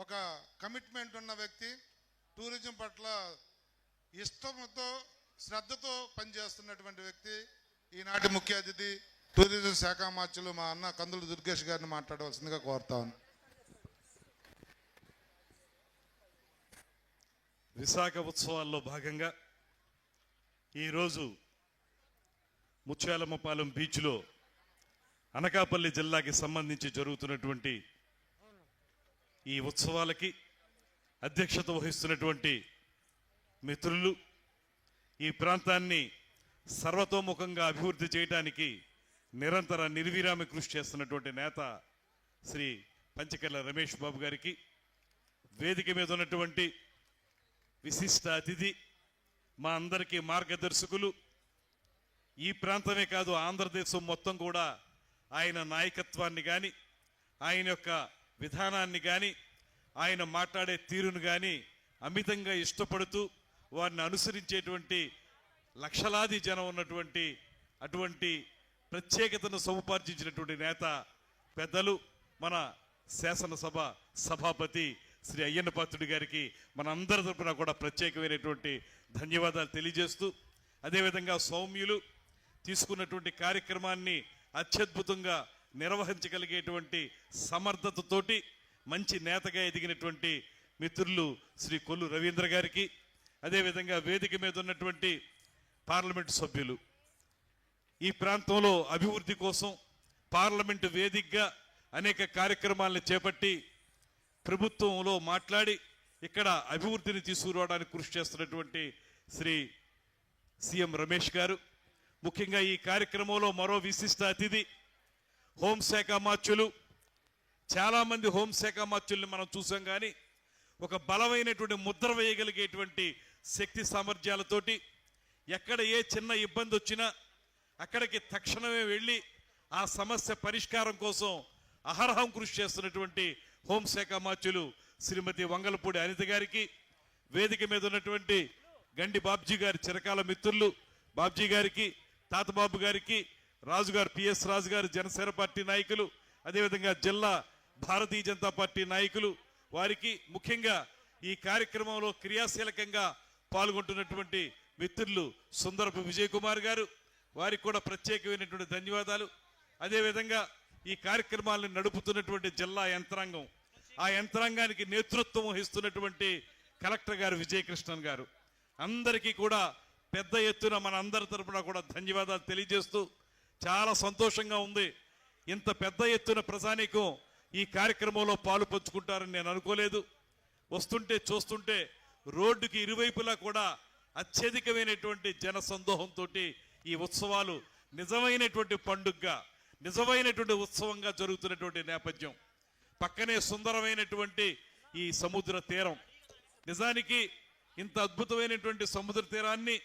ఒక కమిట్మెంట్ ఉన్న వ్యక్తి, టూరిజం పట్ల ఇష్టంతో శ్రద్ధతో పనిచేస్తున్నటువంటి వ్యక్తి. ఈనాటి ముఖ్య అతిథి టూరిజం శాఖ మార్చులు మా అన్న కందులు దుర్గేష్ గారిని మాట్లాడవలసిందిగా కోరుతాను. విశాఖ ఉత్సవాల్లో భాగంగా ఈరోజు ముత్యాలమ్మపాలెం బీచ్లో అనకాపల్లి జిల్లాకి సంబంధించి జరుగుతున్నటువంటి ఈ ఉత్సవాలకి అధ్యక్షత వహిస్తున్నటువంటి మిత్రులు, ఈ ప్రాంతాన్ని సర్వతోముఖంగా అభివృద్ధి చేయడానికి నిరంతర నిర్విరామ కృషి చేస్తున్నటువంటి నేత శ్రీ పంచకర్ల రమేష్ బాబు గారికి, వేదిక మీద ఉన్నటువంటి విశిష్ట అతిథి, మా అందరికీ మార్గదర్శకులు, ఈ ప్రాంతమే కాదు ఆంధ్రదేశం మొత్తం కూడా ఆయన నాయకత్వాన్ని కానీ, ఆయన యొక్క విధానాన్ని కానీ, ఆయన మాట్లాడే తీరును కానీ అమితంగా ఇష్టపడుతూ వారిని అనుసరించేటువంటి లక్షలాది జనం ఉన్నటువంటి అటువంటి ప్రత్యేకతను సముపార్జించినటువంటి నేత పెద్దలు మన శాసనసభ సభాపతి శ్రీ అయ్యన్న పాత్రుడి గారికి మన అందరి తరపున కూడా ప్రత్యేకమైనటువంటి ధన్యవాదాలు తెలియజేస్తూ, అదేవిధంగా సౌమ్యులు తీసుకున్నటువంటి కార్యక్రమాన్ని అత్యద్భుతంగా నిర్వహించగలిగేటువంటి సమర్థతతోటి మంచి నేతగా ఎదిగినటువంటి మిత్రులు శ్రీ కొల్లు రవీంద్ర గారికి, అదేవిధంగా వేదిక మీద ఉన్నటువంటి పార్లమెంటు సభ్యులు, ఈ ప్రాంతంలో అభివృద్ధి కోసం పార్లమెంటు వేదికగా అనేక కార్యక్రమాలను చేపట్టి ప్రభుత్వంలో మాట్లాడి ఇక్కడ అభివృద్ధిని తీసుకురావడానికి కృషి చేస్తున్నటువంటి శ్రీ సీఎం రమేష్ గారు, ముఖ్యంగా ఈ కార్యక్రమంలో మరో విశిష్ట అతిథి హోంశాఖ మార్చులు. చాలామంది హోంశాఖ మార్చుల్ని మనం చూసాం, కానీ ఒక బలమైనటువంటి ముద్ర వేయగలిగేటువంటి శక్తి సామర్థ్యాలతోటి ఎక్కడ ఏ చిన్న ఇబ్బంది వచ్చినా అక్కడికి తక్షణమే వెళ్ళి ఆ సమస్య పరిష్కారం కోసం అహర్హం కృషి చేస్తున్నటువంటి హోంశాఖ మార్చులు శ్రీమతి వంగలపూడి అనిత గారికి, వేదిక మీద ఉన్నటువంటి గండి బాబ్జీ గారి చిరకాల మిత్రులు బాబ్జీ గారికి, తాతబాబు గారికి, రాజుగారు పిఎస్ రాజు గారు జనసేన పార్టీ నాయకులు, అదేవిధంగా జిల్లా భారతీయ జనతా పార్టీ నాయకులు వారికి, ముఖ్యంగా ఈ కార్యక్రమంలో క్రియాశీలకంగా పాల్గొంటున్నటువంటి మిత్రులు సుందరపు విజయ్ కుమార్ గారు, వారికి కూడా ప్రత్యేకమైనటువంటి ధన్యవాదాలు. అదేవిధంగా ఈ కార్యక్రమాలను నడుపుతున్నటువంటి జిల్లా యంత్రాంగం, ఆ యంత్రాంగానికి నేతృత్వం వహిస్తున్నటువంటి కలెక్టర్ గారు విజయకృష్ణన్ గారు, అందరికీ కూడా పెద్ద ఎత్తున మన అందరి తరపున కూడా ధన్యవాదాలు తెలియజేస్తూ చాలా సంతోషంగా ఉంది. ఇంత పెద్ద ఎత్తున ప్రజానీకం ఈ కార్యక్రమంలో పాలు పంచుకుంటారని నేను అనుకోలేదు. వస్తుంటే చూస్తుంటే రోడ్డుకి ఇరువైపులా కూడా అత్యధికమైనటువంటి జన సందోహంతో ఈ ఉత్సవాలు నిజమైనటువంటి పండుగగా, నిజమైనటువంటి ఉత్సవంగా జరుగుతున్నటువంటి నేపథ్యం. పక్కనే సుందరమైనటువంటి ఈ సముద్ర తీరం. నిజానికి ఇంత అద్భుతమైనటువంటి సముద్ర తీరాన్ని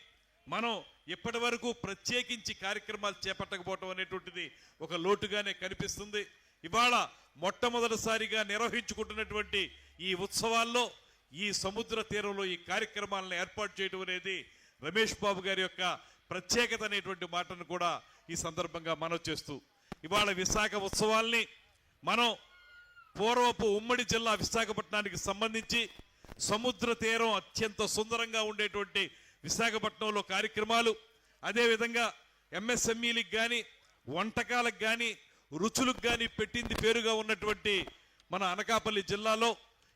మనం ఇప్పటి వరకు ప్రత్యేకించి కార్యక్రమాలు చేపట్టకపోవటం అనేటువంటిది ఒక లోటుగానే కనిపిస్తుంది. ఇవాళ మొట్టమొదటిసారిగా నిర్వహించుకుంటున్నటువంటి ఈ ఉత్సవాల్లో ఈ సముద్ర తీరంలో ఈ కార్యక్రమాలను ఏర్పాటు చేయడం అనేది రమేష్ బాబు గారి యొక్క ప్రత్యేకత అనేటువంటి మాటను కూడా ఈ సందర్భంగా మనం చేస్తూ, ఇవాళ విశాఖ ఉత్సవాల్ని మనం పూర్వపు ఉమ్మడి జిల్లా విశాఖపట్నానికి సంబంధించి సముద్ర తీరం అత్యంత సుందరంగా ఉండేటువంటి విశాఖపట్నంలో కార్యక్రమాలు, అదేవిధంగా ఎంఎస్ఎంఈలకు కానీ వంటకాలకు కానీ రుచులకు కానీ పెట్టింది పేరుగా ఉన్నటువంటి మన అనకాపల్లి జిల్లాలో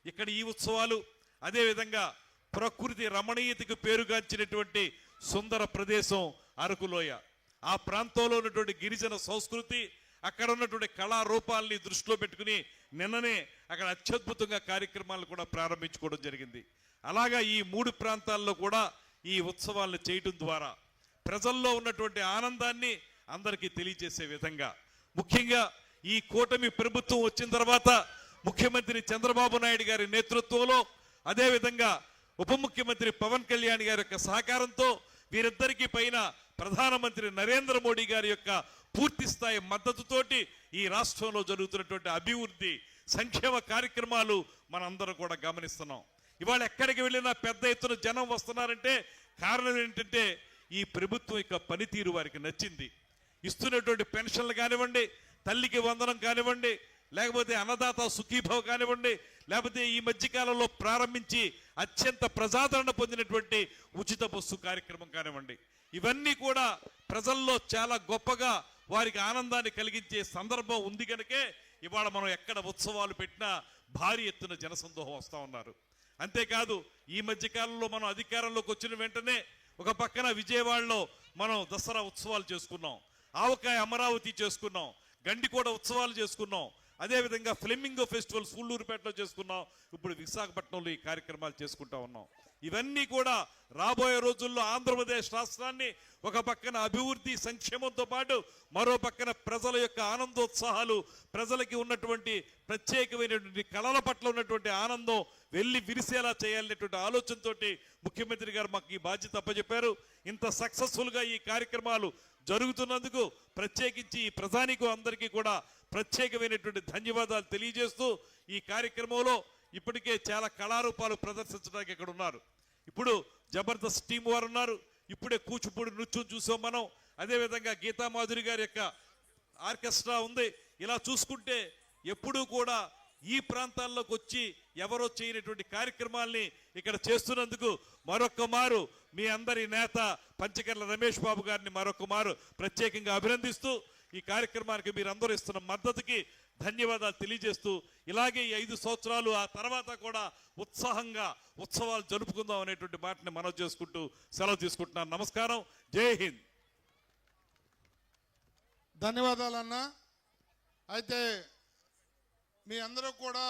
ఇక్కడ ఈ ఉత్సవాలు, అదేవిధంగా ప్రకృతి రమణీయతకు పేరుగాంచినటువంటి సుందర ప్రదేశం అరకులోయ, ఆ ప్రాంతంలో ఉన్నటువంటి గిరిజన సంస్కృతి, అక్కడ ఉన్నటువంటి కళారూపాలని దృష్టిలో పెట్టుకుని నిన్ననే అక్కడ అత్యద్భుతంగా కార్యక్రమాలు కూడా ప్రారంభించుకోవడం జరిగింది. అలాగా ఈ 3 ప్రాంతాల్లో కూడా ఈ ఉత్సవాలను చేయడం ద్వారా ప్రజల్లో ఉన్నటువంటి ఆనందాన్ని అందరికీ తెలియజేసే విధంగా, ముఖ్యంగా ఈ కూటమి ప్రభుత్వం వచ్చిన తర్వాత ముఖ్యమంత్రి చంద్రబాబు నాయుడు గారి నేతృత్వంలో, అదేవిధంగా ఉప ముఖ్యమంత్రి పవన్ కళ్యాణ్ గారి యొక్క సహకారంతో, వీరిద్దరికీ పైన ప్రధానమంత్రి నరేంద్ర మోడీ గారి యొక్క పూర్తి స్థాయి మద్దతుతోటి ఈ రాష్ట్రంలో జరుగుతున్నటువంటి అభివృద్ధి సంక్షేమ కార్యక్రమాలు మనందరం కూడా గమనిస్తున్నాం. ఇవాళ ఎక్కడికి వెళ్ళినా పెద్ద ఎత్తున జనం వస్తున్నారంటే కారణం ఏంటంటే ఈ ప్రభుత్వం యొక్క పనితీరు వారికి నచ్చింది. ఇస్తున్నటువంటి పెన్షన్లు కానివ్వండి, తల్లికి వందనం కానివ్వండి, లేకపోతే అన్నదాత సుఖీభవ కానివ్వండి, లేకపోతే ఈ మధ్యకాలంలో ప్రారంభించి అత్యంత ప్రజాదరణ పొందినటువంటి ఉచిత బస్సు కార్యక్రమం కానివ్వండి, ఇవన్నీ కూడా ప్రజల్లో చాలా గొప్పగా వారికి ఆనందాన్ని కలిగించే సందర్భం ఉంది కనుకే ఇవాళ మనం ఎక్కడ ఉత్సవాలు పెట్టినా భారీ ఎత్తున జనసందోహం వస్తూ ఉన్నారు. అంతేకాదు ఈ మధ్యకాలంలో మనం అధికారంలోకి వచ్చిన వెంటనే ఒక పక్కన విజయవాడలో మనం దసరా ఉత్సవాలు చేసుకున్నాం, ఆవకాయ అమరావతి చేసుకున్నాం, గండికోట ఉత్సవాలు చేసుకున్నాం, అదేవిధంగా ఫ్లెమింగో ఫెస్టివల్ సూళ్ళూరుపేటలో చేసుకున్నాం, ఇప్పుడు విశాఖపట్నంలో ఈ కార్యక్రమాలు చేసుకుంటా ఉన్నాం. ఇవన్నీ కూడా రాబోయే రోజుల్లో ఆంధ్రప్రదేశ్ రాష్ట్రాన్ని ఒక పక్కన అభివృద్ధి సంక్షేమంతో పాటు మరో పక్కన ప్రజల యొక్క ఆనందోత్సాహాలు, ప్రజలకి ఉన్నటువంటి ప్రత్యేకమైనటువంటి కళల పట్ల ఉన్నటువంటి ఆనందం వెళ్ళి విరిసేలా చేయాలనేటువంటి ఆలోచనతో ముఖ్యమంత్రి గారు మాకు ఈ బాధ్యత అప్పచెప్పారు. ఇంత సక్సెస్ఫుల్గా ఈ కార్యక్రమాలు జరుగుతున్నందుకు ప్రత్యేకించి ఈ ప్రజానికం అందరికీ కూడా ప్రత్యేకమైనటువంటి ధన్యవాదాలు తెలియజేస్తూ, ఈ కార్యక్రమంలో ఇప్పటికే చాలా కళారూపాలు ప్రదర్శించడానికి ఇక్కడ ఉన్నారు. ఇప్పుడు జబర్దస్త్ టీం వారు ఉన్నారు, ఇప్పుడే కూచిపూడి నృత్యం చూసాం మనం, అదేవిధంగా గీతామాధురి గారి యొక్క ఆర్కెస్ట్రా ఉంది. ఇలా చూసుకుంటే ఎప్పుడూ కూడా ఈ ప్రాంతాల్లోకి వచ్చి ఎవరో చేయనటువంటి కార్యక్రమాల్ని ఇక్కడ చేస్తున్నందుకు మరొక్క మారు మీ అందరి నేత పంచకర్ల రమేష్ బాబు గారిని మరొక మారు ప్రత్యేకంగా అభినందిస్తూ, ఈ కార్యక్రమానికి మీరందరూ ఇస్తున్న మద్దతుకి ధన్యవాదాలు తెలియజేస్తూ, ఇలాగే ఈ 5 సంవత్సరాలు ఆ తర్వాత కూడా ఉత్సాహంగా ఉత్సవాలు జరుపుకుందాం అనేటువంటి మాటని మనవి చేసుకుంటూ సెలవు తీసుకుంటున్నాను. నమస్కారం. జై హింద్. ధన్యవాదాలన్నా. అయితే మీ అందరూ కూడా